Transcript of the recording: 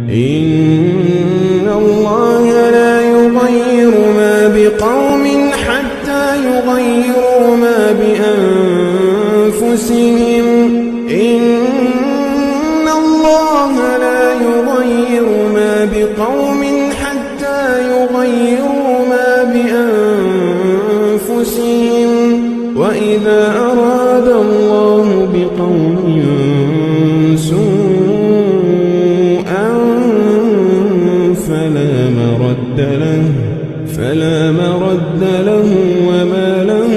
إن الله لا يغير ما بقوم حتى يغيروا ما بأنفسهم. إن الله لا يغير ما بقوم حتى يغيروا ما بأنفسهم. وإذا أراد الله بقوم سوءا فلا مرد له وما له